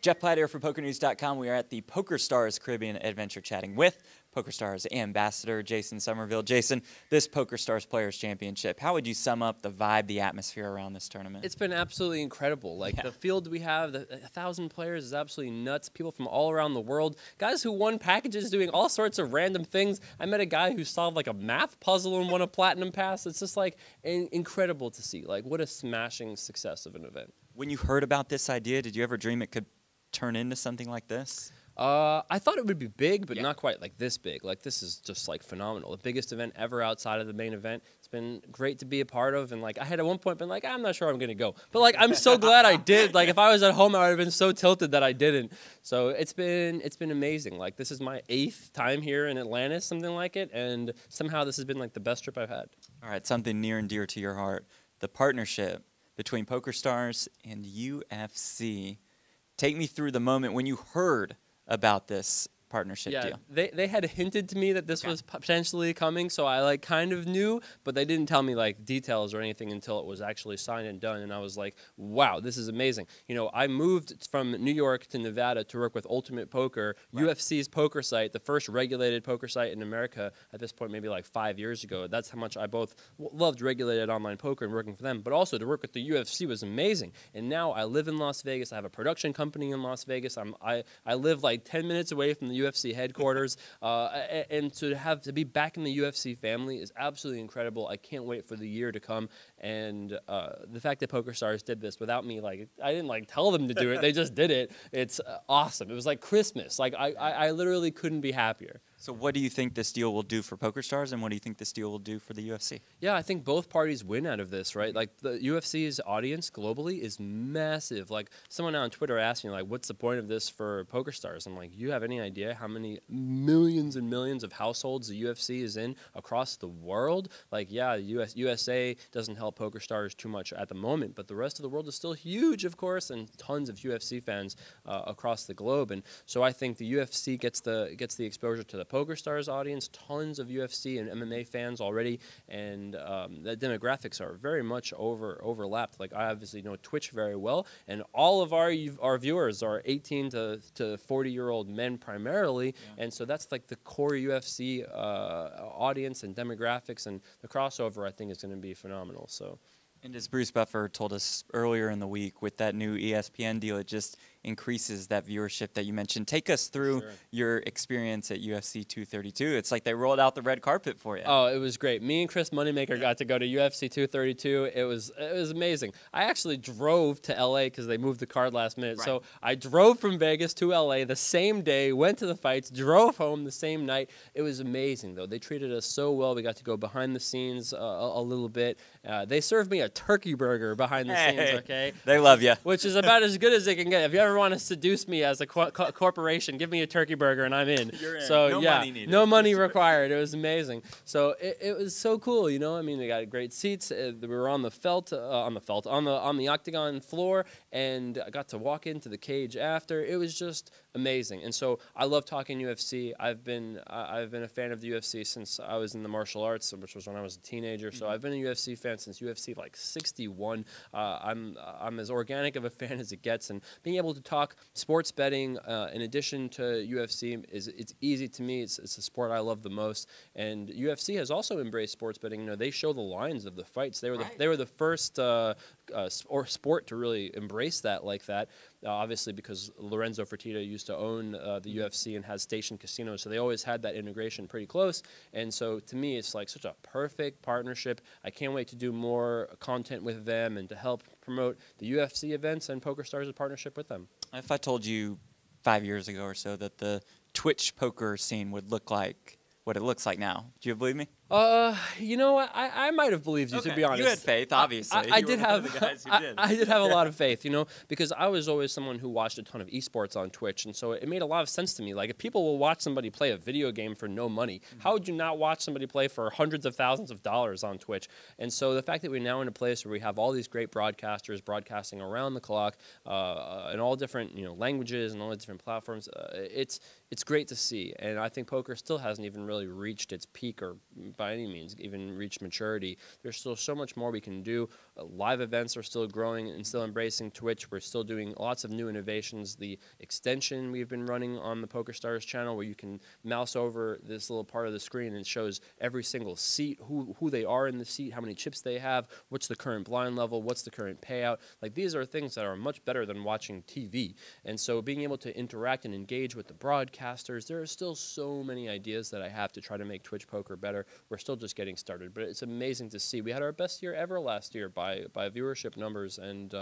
Jeff Platt here for PokerNews.com. We are at the PokerStars Caribbean Adventure chatting with PokerStars Ambassador Jason Somerville. Jason, this PokerStars Players Championship, how would you sum up the vibe, the atmosphere around this tournament? It's been absolutely incredible. Like, the field we have, 1,000 players is absolutely nuts. People from all around the world. Guys who won packages doing all sorts of random things. I met a guy who solved like a math puzzle and won a platinum pass. It's just like incredible to see. Like, what a smashing success of an event. When you heard about this idea, did you ever dream it could turn into something like this? I thought it would be big, but not quite like this big. Like, this is just like phenomenal. The biggest event ever outside of the main event. It's been great to be a part of. And like, I had at one point been like, I'm not sure I'm going to go. But like, I'm so glad I did. Like, if I was at home, I would have been so tilted that I didn't. So it's been amazing. Like, this is my 8th time here in Atlantis, something like it. And somehow this has been like the best trip I've had. All right, something near and dear to your heart. The partnership between PokerStars and UFC. Take me through the moment when you heard about this partnership deal. They had hinted to me that this was potentially coming, so I like kind of knew, but they didn't tell me like details or anything until it was actually signed and done, and I was like, wow, this is amazing. You know, I moved from New York to Nevada to work with Ultimate Poker, UFC's poker site, the first regulated poker site in America at this point, maybe like 5 years ago. That's how much I both loved regulated online poker and working for them, but also to work with the UFC was amazing. And now I live in Las Vegas. I have a production company in Las Vegas. I live like 10 minutes away from the UFC headquarters, and to be back in the UFC family is absolutely incredible. I can't wait for the year to come, and the fact that PokerStars did this without me, like, I didn't like tell them to do it, they just did it. It's awesome. It was like Christmas. Like, I literally couldn't be happier. So what do you think this deal will do for PokerStars, and what do you think this deal will do for the UFC? Yeah, I think both parties win out of this, right? Like, the UFC's audience globally is massive. Like, someone on Twitter asked me, like, what's the point of this for PokerStars? I'm like, you have any idea how many millions and millions of households the UFC is in across the world? Like, yeah, USA doesn't help PokerStars too much at the moment, but the rest of the world is still huge, of course, and tons of UFC fans across the globe. And so I think the UFC gets the exposure to the PokerStars audience, tons of UFC and MMA fans already, and the demographics are very much overlapped. Like, I obviously know Twitch very well, and all of our viewers are 18 to 40-year-old men primarily, and so that's like the core UFC audience and demographics, and the crossover I think is going to be phenomenal. So. And as Bruce Buffer told us earlier in the week, with that new ESPN deal, it just increases that viewership that you mentioned. Take us through your experience at UFC 232. It's like they rolled out the red carpet for you. Oh, it was great. Me and Chris Moneymaker got to go to UFC 232. It was amazing. I actually drove to LA because they moved the card last minute. So I drove from Vegas to LA the same day, went to the fights, drove home the same night. It was amazing, though. They treated us so well. We got to go behind the scenes a little bit. They served me a turkey burger behind the scenes, okay? They love you. Which is about as good as they can get. If you ever want to seduce me as a corporation, give me a turkey burger and I'm in. You're in. So no money needed. No money required. It was amazing. So it was so cool, you know. I mean, they got great seats. We were on the octagon floor, and I got to walk into the cage after. It was just amazing. And so I love talking UFC. I've been a fan of the UFC since I was in the martial arts, which was when I was a teenager. So I've been a UFC fan since UFC like 61. I'm as organic of a fan as it gets, and being able to talk sports betting in addition to UFC it's easy to me. It's a sport I love the most, and UFC has also embraced sports betting. You know, they show the lines of the fights. They were the first sport to really embrace that like that. Obviously, because Lorenzo Fertitta used to own the UFC and has station casinos, so they always had that integration pretty close. And so, to me, it's like such a perfect partnership. I can't wait to do more content with them and to help promote the UFC events and PokerStars' partnership with them. If I told you 5 years ago or so that the Twitch poker scene would look like what it looks like now, do you believe me? You know what? I might have believed you, to be honest. You had faith, obviously. I did have a lot of faith, you know, because I was always someone who watched a ton of esports on Twitch, and so it made a lot of sense to me. Like, if people will watch somebody play a video game for no money, how would you not watch somebody play for hundreds of thousands of dollars on Twitch? And so the fact that we're now in a place where we have all these great broadcasters broadcasting around the clock in all different, you know, languages and all the different platforms, it's great to see. And I think poker still hasn't even really reached its peak or by any means even reached maturity. There's still so much more we can do. Live events are still growing and still embracing Twitch. We're still doing lots of new innovations. The extension we've been running on the PokerStars channel, where you can mouse over this little part of the screen and it shows every single seat, who they are in the seat, how many chips they have, what's the current blind level, what's the current payout. Like, these are things that are much better than watching TV. And so being able to interact and engage with the broadcasters, there are still so many ideas that I have to try to make Twitch poker better. We're still just getting started, but it's amazing to see. We had our best year ever last year by viewership numbers, and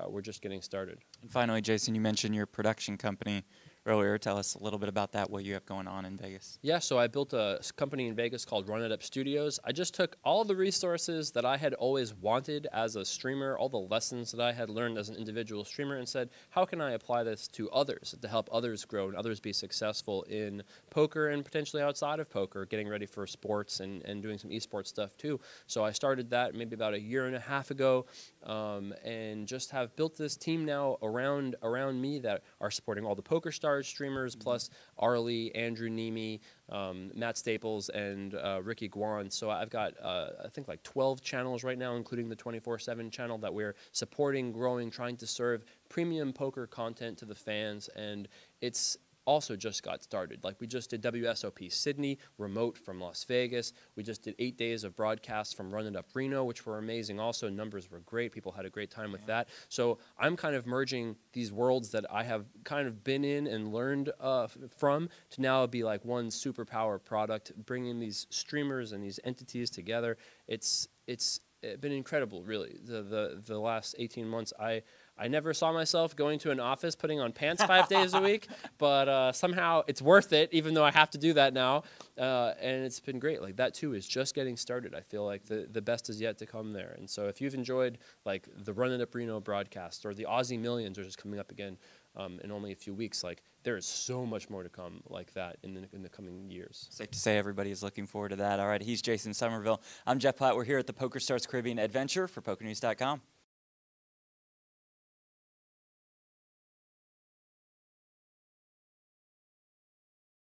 we're just getting started. And finally, Jason, you mentioned your production company earlier. Tell us a little bit about that, what you have going on in Vegas. Yeah, so I built a company in Vegas called Run It Up Studios. I just took all the resources that I had always wanted as a streamer, all the lessons that I had learned as an individual streamer, and said, how can I apply this to others, to help others grow and others be successful in poker and potentially outside of poker, getting ready for sports and doing some esports stuff too. So I started that maybe about a year and a half ago, and just have built this team now around me that are supporting all the PokerStars streamers, plus Arlie, Andrew Nemi, Matt Staples, and Ricky Guan. So I've got, I think, like 12 channels right now, including the 24/7 channel that we're supporting, growing, trying to serve premium poker content to the fans. And it's also just got started. Like, we just did WSOP Sydney, remote from Las Vegas. We just did 8 days of broadcasts from Run It Up Reno, which were amazing also. Numbers were great. People had a great time with that. So I'm kind of merging these worlds that I have kind of been in and learned from to now be like one superpower product, bringing these streamers and these entities together. It's been incredible, really. The last 18 months, I never saw myself going to an office, putting on pants 5 days a week, but somehow it's worth it, even though I have to do that now, and it's been great. Like, that too is just getting started. I feel like the best is yet to come there. And so if you've enjoyed like the Run It Up Reno broadcast or the Aussie Millions, which is coming up again in only a few weeks, like, there is so much more to come like that in the coming years. Safe to say everybody is looking forward to that. All right, he's Jason Somerville. I'm Jeff Platt. We're here at the PokerStars Caribbean Adventure for PokerNews.com.